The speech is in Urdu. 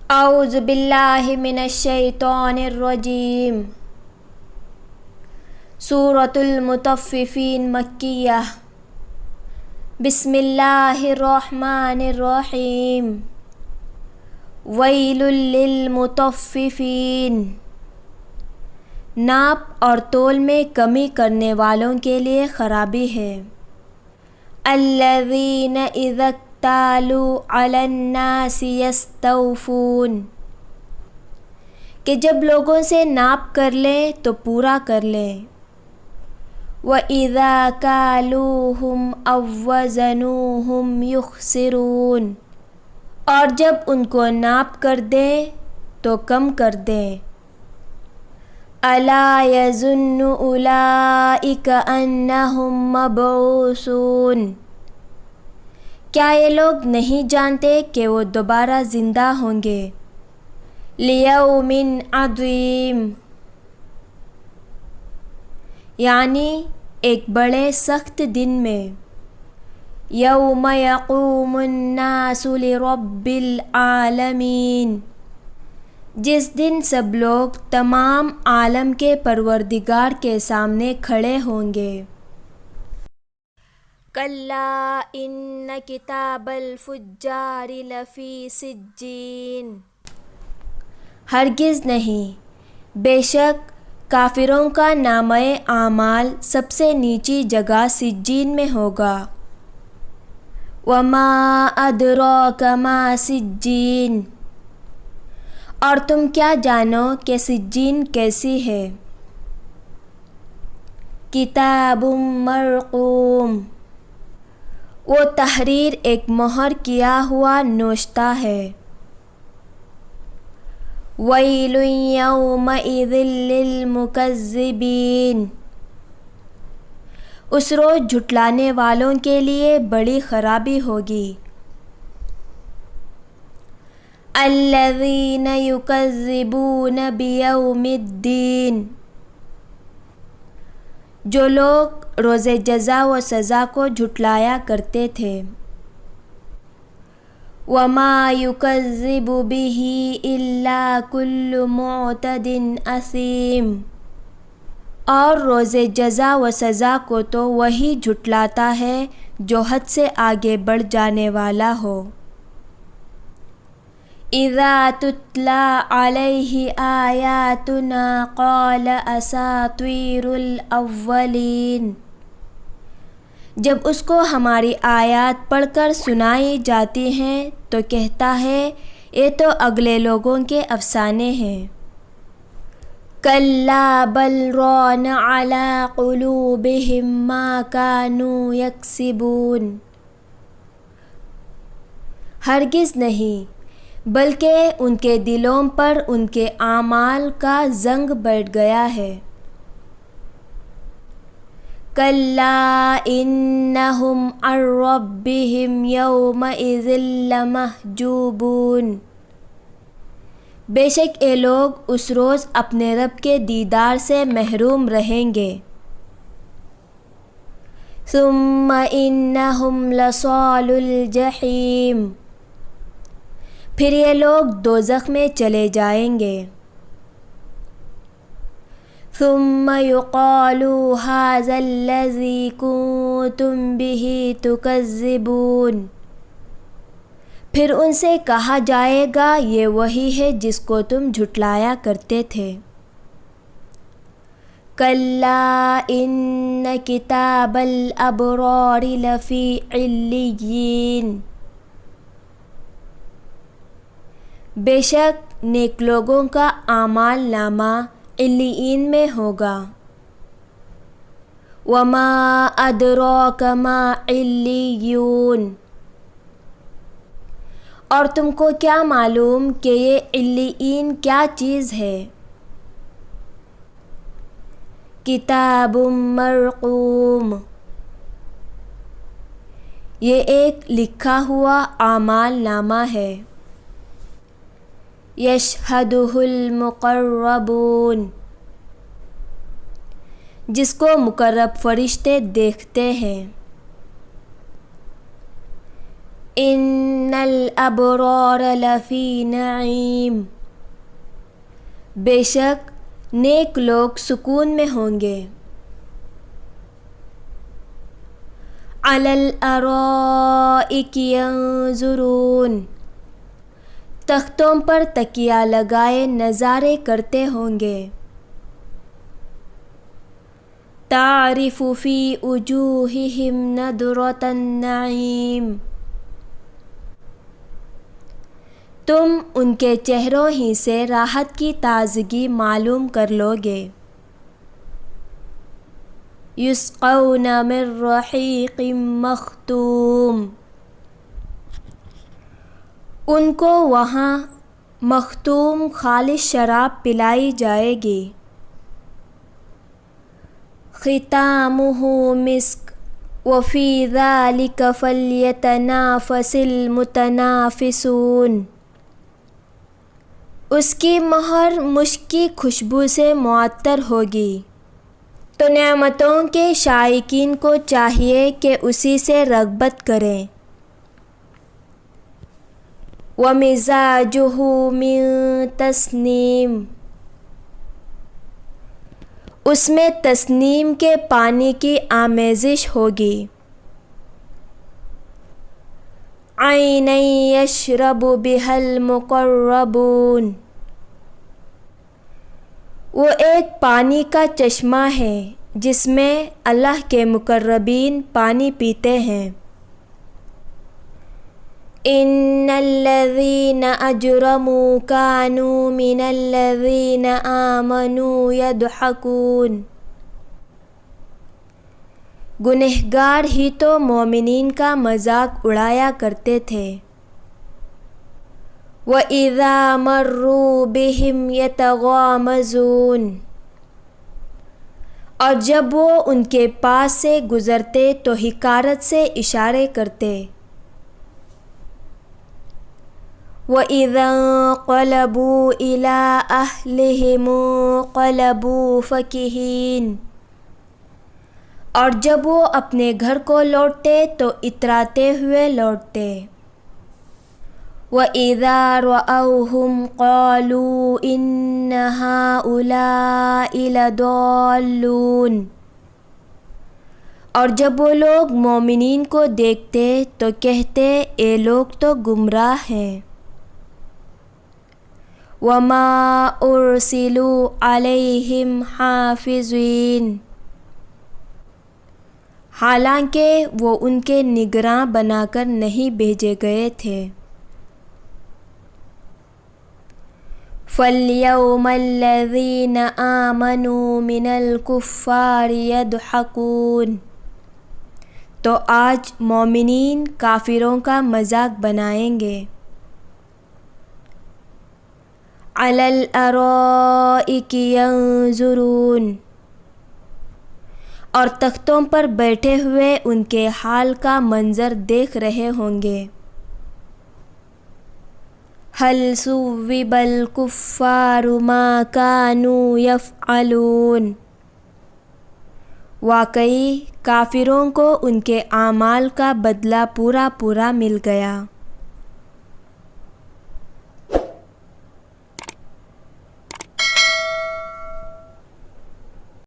اعوذ باللہ من الشیطان الرجیم۔ سورۃ المطففین مکیہ۔ بسم اللہ الرحمن الرحیم۔ ویل للمطففین۔ ناپ اور تول میں کمی کرنے والوں کے لیے خرابی ہے۔ الذین اذا اکتالوا علی الناس یستوفون، کہ جب لوگوں سے ناپ کر لیں تو پورا کر لیں۔ وَإِذَا كَالُوهُمْ أَو وَّزَنُوهُمْ يُخْسِرُونَ، اور جب ان کو ناپ کر دیں تو کم کر دیں۔ أَلَا يَظُنُّ أُولَئِكَ أَنَّهُمْ مَبْعُوثُونَ، کیا یہ لوگ نہیں جانتے کہ وہ دوبارہ زندہ ہوں گے؟ لِيَوْمٍ عَظِيمٍ، یعنی ایک بڑے سخت دن میں۔ یوم یقوم الناس لرب العالمین، جس دن سب لوگ تمام عالم کے پروردگار کے سامنے کھڑے ہوں گے۔ کلا ان کتاب الفجار لفی سجین، ہرگز نہیں، بے شک کافروں کا نامہ اعمال سب سے نیچی جگہ سجین میں ہوگا۔ وما ادراک ما سجین، اور تم کیا جانو کہ سجین کیسی ہے؟ کتاب مرقوم، وہ تحریر ایک مہر کیا ہوا نوشتہ ہے۔ ویل یومئذ للمکذبین، اس روز جھٹلانے والوں کے لیے بڑی خرابی ہوگی۔ الذین یکذبون بیوم الدین، جو لوگ روز جزا و سزا کو جھٹلایا کرتے تھے۔ وما یکذب بہ الا کل معتد اثیم، اور روز جزا و سزا کو تو وہی جھٹلاتا ہے جو حد سے آگے بڑھ جانے والا ہو۔ اذا تتلی علیہ آیاتنا قال اساطیر الاولین، جب اس کو ہماری آیات پڑھ کر سنائی جاتی ہیں تو کہتا ہے یہ تو اگلے لوگوں کے افسانے ہیں۔ کلا بل ران علی قلوبہم ما کانوا یکسبون، ہرگز نہیں، بلکہ ان کے دلوں پر ان کے اعمال کا زنگ بیٹھ گیا ہے۔ کلا انہم عن ربہم یومئذ لمحجوبون، بے شک یہ لوگ اس روز اپنے رب کے دیدار سے محروم رہیں گے۔ ثم انہم لصال الجحیم، پھر یہ لوگ دوزخ میں چلے جائیں گے۔ ثم یقال ھذا الذی کنتم بہ تکذبون، پھر ان سے کہا جائے گا یہ وہی ہے جس کو تم جھٹلایا کرتے تھے۔ کلا ان کتاب الابرار لفی علیین، بے شک نیک لوگوں کا اعمال نامہ علیین میں ہوگا۔ وما ادراک ما علیون، اور تم کو کیا معلوم کہ یہ علیین کیا چیز ہے؟ کتاب مرقوم، یہ ایک لکھا ہوا اعمال نامہ ہے۔ یشہدہ المقربون، جس کو مقرب فرشتے دیکھتے ہیں۔ ان الابرار لفی نعیم، بے شک نیک لوگ سکون میں ہوں گے. علی الارائک ینظرون، تختوں پر تکیہ لگائے نظارے کرتے ہوں گے. تعرف فی وجوہہم نضرۃ النعیم، تم ان کے چہروں ہی سے راحت کی تازگی معلوم کر لو گے. یسقون من رحیق مختوم، ان کو وہاں مختوم خالص شراب پلائی جائے گی. ختامہ مسک وفی ذلک فلیتنافس المتنافسون، اس کی مہر مشک کی خوشبو سے معطر ہوگی تو نعمتوں کے شائقین کو چاہیے کہ اسی سے رغبت کریں. ومزاجہ من تسنیم، اس میں تسنیم کے پانی کی آمیزش ہوگی. عینا یشرب بہا المقربون، وہ ایک پانی کا چشمہ ہے جس میں اللہ کے مقربین پانی پیتے ہیں. ان الذین اجرموا کانوا من الذین آمنوا یضحکون، گنہگار ہی تو مومنین کا مذاق اڑایا کرتے تھے. وَإِذَا مَرُّوا بِهِمْ يَتَغَامَزُونَ، اور جب وہ ان کے پاس سے گزرتے تو حقارت سے اشارے کرتے. وَإِذَا انقَلَبُوا إِلَىٰ أَهْلِهِمُ انقَلَبُوا فَكِهِينَ، اور جب وہ اپنے گھر کو لوٹتے تو اتراتے ہوئے لوٹتے. وَإِذَا رَأَوْهُمْ قَالُوا إِنَّ هَٰؤُلَاءِ لَضَالُّونَ، اور جب وہ لوگ مومنین کو دیکھتے تو کہتے اے لوگ تو گمراہ ہیں. وَمَا أُرْسِلُوا عَلَيْهِمْ حَافِظِينَ، حالانکہ وہ ان کے نگراں بنا کر نہیں بھیجے گئے تھے. فَالْيَوْمَ الَّذِينَ آمَنُوا مِنَ الْكُفَّارِ يَضْحَكُونَ، تو آج مومنین کافروں کا مذاق بنائیں گے. عَلَى الْأَرَائِكِ يَنظُرُونَ، اور تختوں پر بیٹھے ہوئے ان کے حال کا منظر دیکھ رہے ہوں گے. هَلْ ثُوِّبَ الْكُفَّارُ مَا كَانُوا يَفْعَلُونَ، واقعی کافروں کو ان کے اعمال کا بدلہ پورا پورا مل گیا.